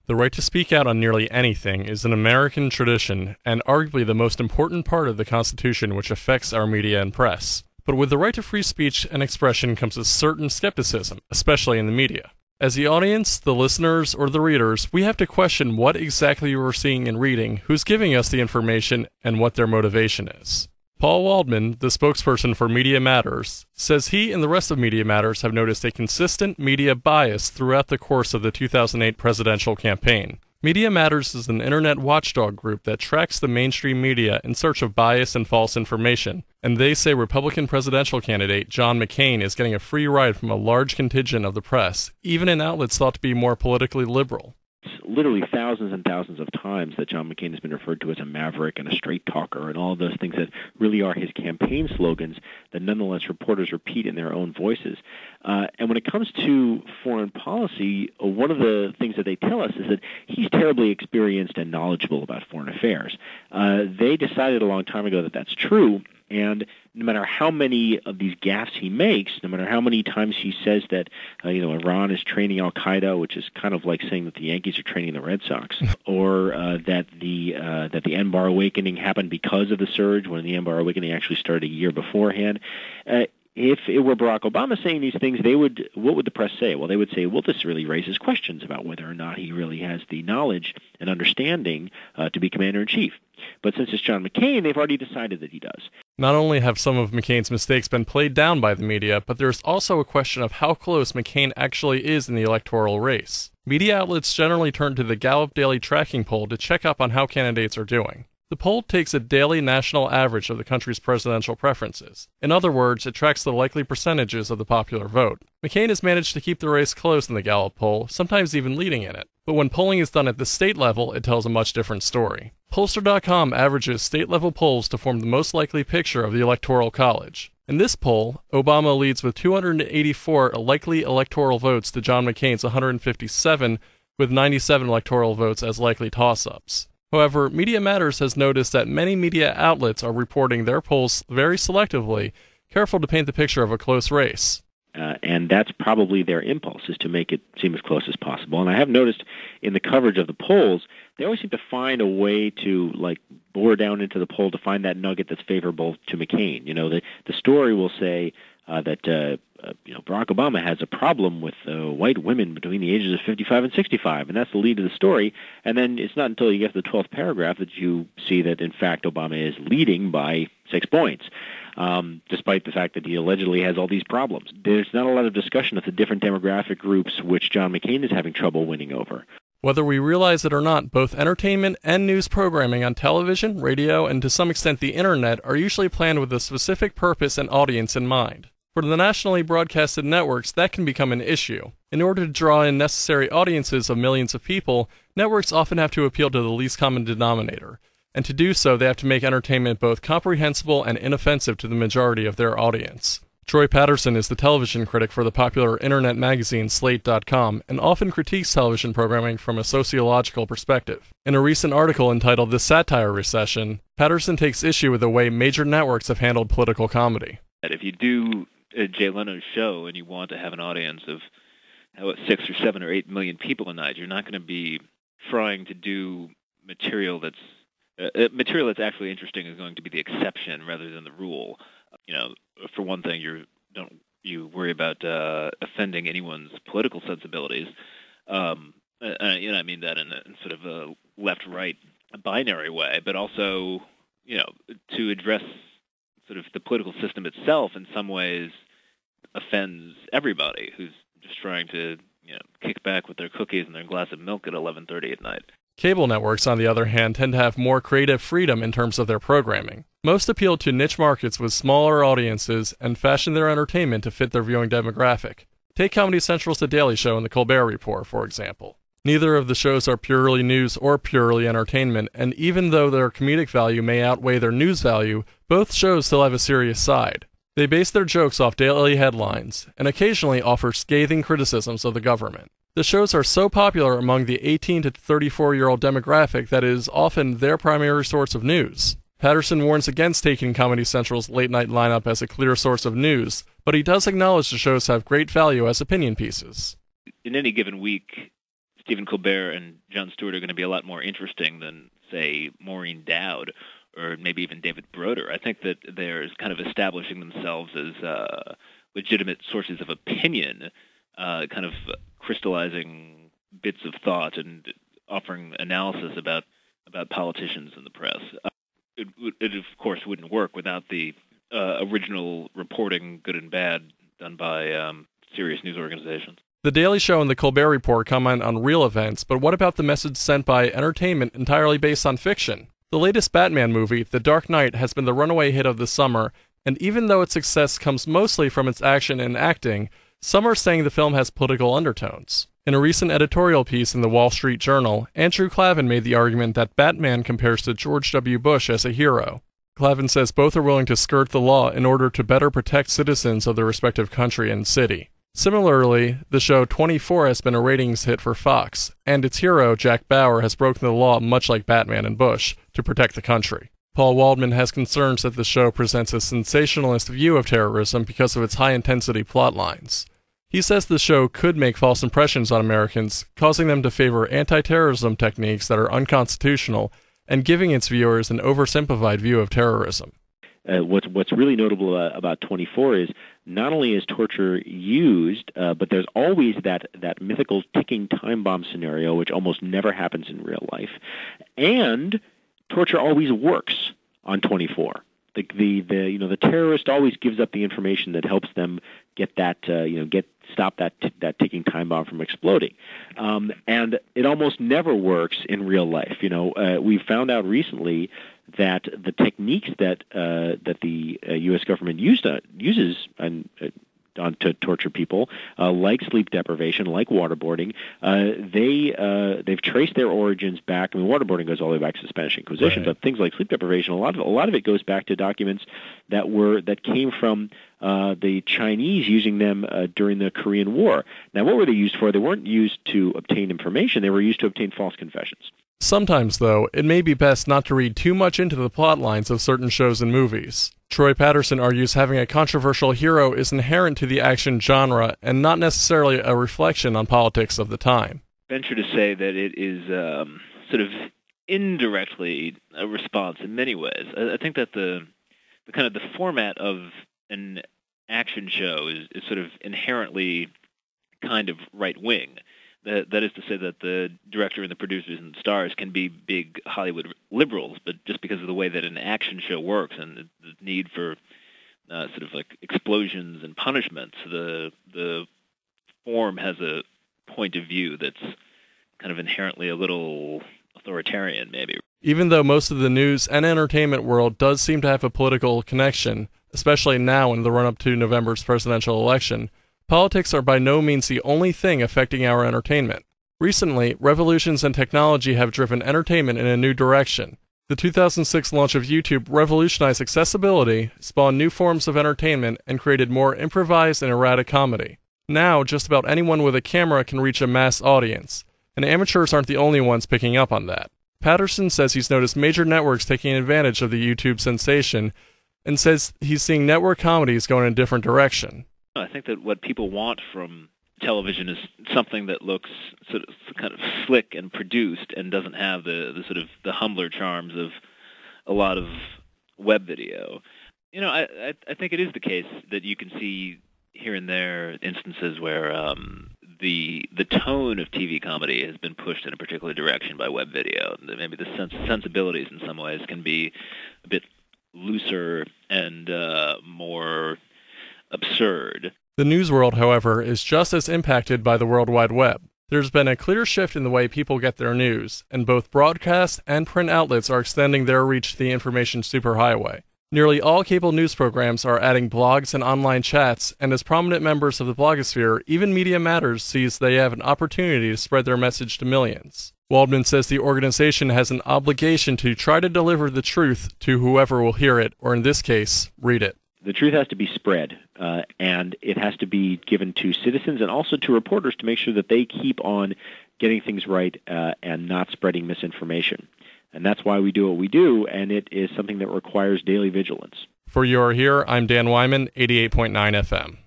The right to speak out on nearly anything is an American tradition and arguably the most important part of the Constitution which affects our media and press. But with the right to free speech and expression comes a certain skepticism, especially in the media. As the audience, the listeners, or the readers, we have to question what exactly we're seeing and reading, who's giving us the information, and what their motivation is. Paul Waldman, the spokesperson for Media Matters, says he and the rest of Media Matters have noticed a consistent media bias throughout the course of the 2008 presidential campaign. Media Matters is an internet watchdog group that tracks the mainstream media in search of bias and false information, and they say Republican presidential candidate John McCain is getting a free ride from a large contingent of the press, even in outlets thought to be more politically liberal. Literally thousands and thousands of times that John McCain has been referred to as a maverick and a straight talker and all of those things that really are his campaign slogans that nonetheless reporters repeat in their own voices. And when it comes to foreign policy, one of the things that they tell us is that he's terribly experienced and knowledgeable about foreign affairs. They decided a long time ago that that's true, and no matter how many of these gaffes he makes, no matter how many times he says that Iran is training Al-Qaeda, which is kind of like saying that the Yankees are training the Red Sox, or that the Anbar Awakening happened because of the surge, when the Anbar Awakening actually started a year beforehand. If it were Barack Obama saying these things, what would the press say? Well, they would say, well, this really raises questions about whether or not he really has the knowledge and understanding to be commander-in-chief. But since it's John McCain, they've already decided that he does. Not only have some of McCain's mistakes been played down by the media, but there's also a question of how close McCain actually is in the electoral race. Media outlets generally turn to the Gallup Daily Tracking Poll to check up on how candidates are doing. The poll takes a daily national average of the country's presidential preferences. In other words, it tracks the likely percentages of the popular vote. McCain has managed to keep the race close in the Gallup poll, sometimes even leading in it. But when polling is done at the state level, it tells a much different story. Pollster.com averages state-level polls to form the most likely picture of the Electoral College. In this poll, Obama leads with 284 likely electoral votes to John McCain's 157, with 97 electoral votes as likely toss-ups. However, Media Matters has noticed that many media outlets are reporting their polls very selectively, careful to paint the picture of a close race. And that's probably their impulse, is to make it seem as close as possible. And I have noticed in the coverage of the polls, they always seem to find a way to bore down into the poll to find that nugget that's favorable to McCain. The story will say that Barack Obama has a problem with white women between the ages of 55 and 65, and that's the lead of the story. And then it's not until you get to the 12th paragraph that you see that, in fact, Obama is leading by 6 points, despite the fact that he allegedly has all these problems. There's not a lot of discussion of the different demographic groups which John McCain is having trouble winning over. Whether we realize it or not, both entertainment and news programming on television, radio, and to some extent the internet are usually planned with a specific purpose and audience in mind. For the nationally broadcasted networks, that can become an issue. In order to draw in necessary audiences of millions of people, networks often have to appeal to the least common denominator. And to do so, they have to make entertainment both comprehensible and inoffensive to the majority of their audience. Troy Patterson is the television critic for the popular internet magazine Slate.com and often critiques television programming from a sociological perspective. In a recent article entitled The Satire Recession, Patterson takes issue with the way major networks have handled political comedy. If you do Jay Leno's show and you want to have an audience of 6 or 7 or 8 million people a night, you're not going to be trying to do material that's actually interesting is going to be the exception rather than the rule. For one thing, you worry about offending anyone's political sensibilities. I mean that in sort of a left-right binary way, but also, to address sort of the political system itself in some ways offends everybody who's just trying to, kick back with their cookies and their glass of milk at 11:30 at night. Cable networks, on the other hand, tend to have more creative freedom in terms of their programming. Most appeal to niche markets with smaller audiences and fashion their entertainment to fit their viewing demographic. Take Comedy Central's The Daily Show and The Colbert Report, for example. Neither of the shows are purely news or purely entertainment, and even though their comedic value may outweigh their news value, both shows still have a serious side. They base their jokes off daily headlines, and occasionally offer scathing criticisms of the government. The shows are so popular among the 18 to 34-year-old demographic that it is often their primary source of news. Patterson warns against taking Comedy Central's late-night lineup as a clear source of news, but he does acknowledge the shows have great value as opinion pieces. In any given week, Stephen Colbert and Jon Jon Stewart are going to be a lot more interesting than, say, Maureen Dowd or maybe even David Broder. I think that they're kind of establishing themselves as legitimate sources of opinion, kind of crystallizing bits of thought and offering analysis about politicians and the press. It of course wouldn't work without the original reporting, good and bad, done by serious news organizations. The Daily Show and The Colbert Report comment on real events, but what about the message sent by entertainment entirely based on fiction? The latest Batman movie, The Dark Knight, has been the runaway hit of the summer, and even though its success comes mostly from its action and acting, some are saying the film has political undertones. In a recent editorial piece in the Wall Street Journal, Andrew Klavan made the argument that Batman compares to George W. Bush as a hero. Klavan says both are willing to skirt the law in order to better protect citizens of their respective country and city. Similarly, the show 24 has been a ratings hit for Fox, and its hero, Jack Bauer, has broken the law much like Batman and Bush, to protect the country. Paul Waldman has concerns that the show presents a sensationalist view of terrorism because of its high-intensity plot lines. He says the show could make false impressions on Americans, causing them to favor anti-terrorism techniques that are unconstitutional and giving its viewers an oversimplified view of terrorism. What's really notable about 24 is not only is torture used, but there's always that mythical ticking time bomb scenario, which almost never happens in real life, and torture always works on 24. The terrorist always gives up the information that helps them get that stop that ticking time bomb from exploding, and it almost never works in real life. We found out recently that the techniques that the U.S. government uses to torture people, like sleep deprivation, like waterboarding, they've traced their origins back. I mean, waterboarding goes all the way back to the Spanish Inquisition, right. But things like sleep deprivation, a lot of it goes back to documents that came from the Chinese using them during the Korean War. Now, what were they used for? They weren't used to obtain information. They were used to obtain false confessions. Sometimes, though, it may be best not to read too much into the plot lines of certain shows and movies. Troy Patterson argues having a controversial hero is inherent to the action genre and not necessarily a reflection on politics of the time. Venture to say that it is sort of indirectly a response in many ways. I think that the kind of the format of an action show is sort of inherently kind of right-wing. That is to say that the director and the producers and the stars can be big Hollywood liberals, but just because of the way that an action show works and the need for sort of like explosions and punishments, the form has a point of view that's kind of inherently a little authoritarian, maybe. Even though most of the news and entertainment world does seem to have a political connection, especially now in the run-up to November's presidential election, politics are by no means the only thing affecting our entertainment. Recently, revolutions in technology have driven entertainment in a new direction. The 2006 launch of YouTube revolutionized accessibility, spawned new forms of entertainment, and created more improvised and erratic comedy. Now, just about anyone with a camera can reach a mass audience, and amateurs aren't the only ones picking up on that. Patterson says he's noticed major networks taking advantage of the YouTube sensation, and says he's seeing network comedies going in a different direction. I think that what people want from television is something that looks sort of kind of slick and produced and doesn't have the sort of the humbler charms of a lot of web video. I think it is the case that you can see here and there instances where the tone of TV comedy has been pushed in a particular direction by web video. Maybe the sensibilities in some ways can be a bit looser and more absurd. The news world, however, is just as impacted by the World Wide Web. There's been a clear shift in the way people get their news, and both broadcast and print outlets are extending their reach to the information superhighway. Nearly all cable news programs are adding blogs and online chats, and as prominent members of the blogosphere, even Media Matters sees they have an opportunity to spread their message to millions. Waldman says the organization has an obligation to try to deliver the truth to whoever will hear it, or in this case, read it. The truth has to be spread, and it has to be given to citizens and also to reporters to make sure that they keep on getting things right and not spreading misinformation. And that's why we do what we do, and it is something that requires daily vigilance. For You Are Here, I'm Dan Wyman, 88.9 FM.